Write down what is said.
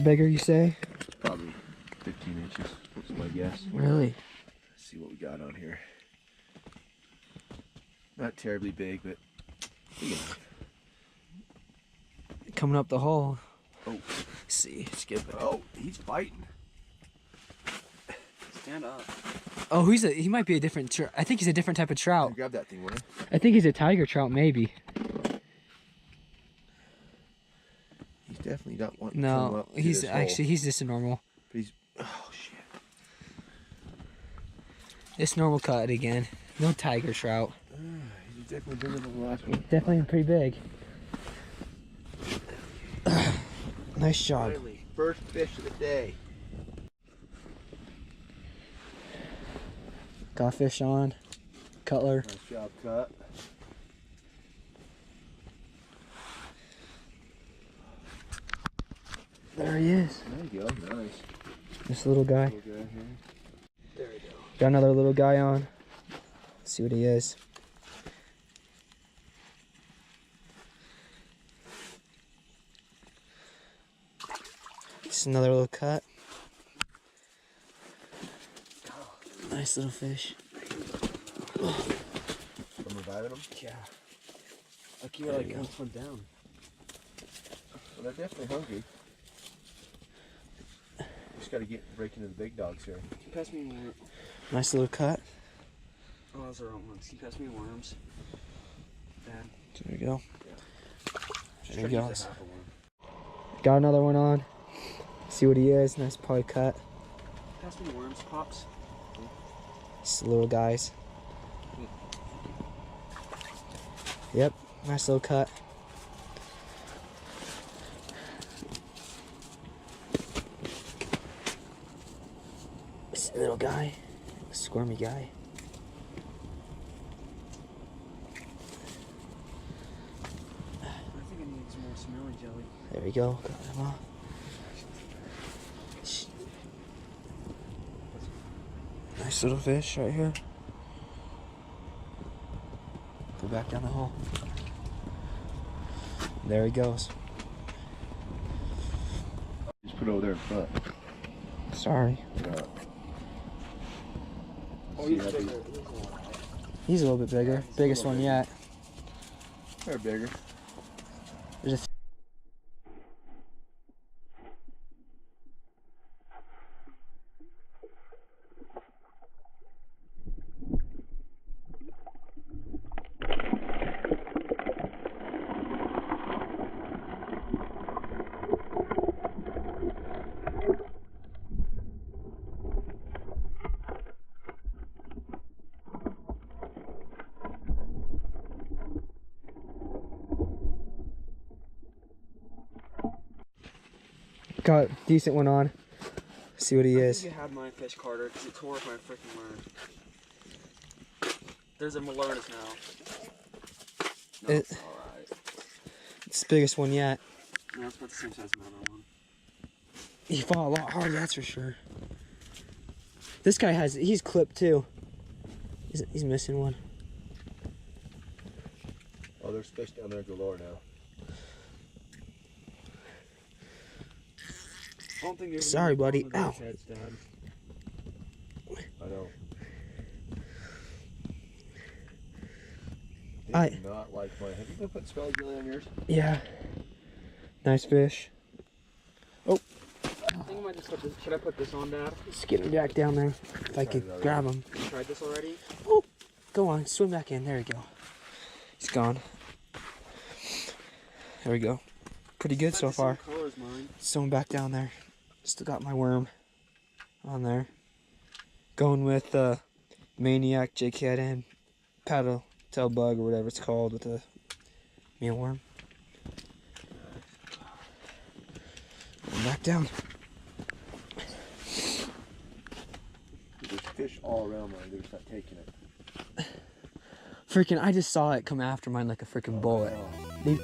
bigger, you say? Probably 15 inches, is my guess. Really? Let's see what we got on here. Not terribly big, but big enough. Coming up the hole. Oh. Let's see, skip it. Oh, he's fighting. Stand up. Oh, he might be a different I think he's a different type of trout. Grab that thing, will you? I think he's a tiger trout, maybe. He's definitely not wanting No, to come up he's this actually, hole. he's just a normal. But he's, oh shit. It's normal cut again. No tiger trout. He's definitely bigger than the last one. Definitely pretty big. Nice job. Finally, first fish of the day. Got fish on. Cutler. Nice job, cut. There he is. There you go, nice. This little guy. Little guy here. There we go. Got another little guy on. Let's see what he is. Just another little cut. Nice little fish. I'm reviving them? Yeah. Like you were like one foot down. Well, they're definitely hungry. Just gotta break into the big dogs here. Can you pass me more? Nice little cut. Oh, those are wrong ones. Can you pass me worms? Dad. There we go. Yeah. There he goes. Half a worm. Got another one on. See what he is. Nice poly cut. Pass me worms, pops. Just little guys. Yep, nice little cut. This little guy, squirmy guy. I think I need some more smelly jelly. There we go. Got him off. Nice little fish right here. Go back down the hole. There he goes. Just put it over there in front. Sorry. Yeah. Oh, See he's how bigger. He's a little bit bigger. Biggest one yet. They're bigger. There's a got a decent one on. See what he I is. think you had my fish, Carter, because it tore up my freaking worm. There's a Malernus now. No, It- it's alright. It's the biggest one yet. No, it's about the same size as my other one. He fought a lot hard, that's for sure. This guy he's clipped too. He's missing one. Oh, there's fish down there galore now. I don't think there's Sorry, any buddy. problem with Ow. those heads, Dad. I know. I- They do not like mine. Have you been putting smelly jelly on yours? Yeah. Nice fish. Oh, I think I might just put this. Should I put this on, Dad? just get him back down there. If I could grab him. You tried this already? Oh, go on, swim back in. There we go. He's gone. There we go. Pretty good so far. Color as mine. Swim back down there. Still got my worm on there. Going with Maniac, Jighead, and paddle tail bug or whatever it's called with the mealworm. And back down. There's fish all around mine. They're just not taking it. Freaking, I just saw it come after mine like a freaking bullet. Oh. They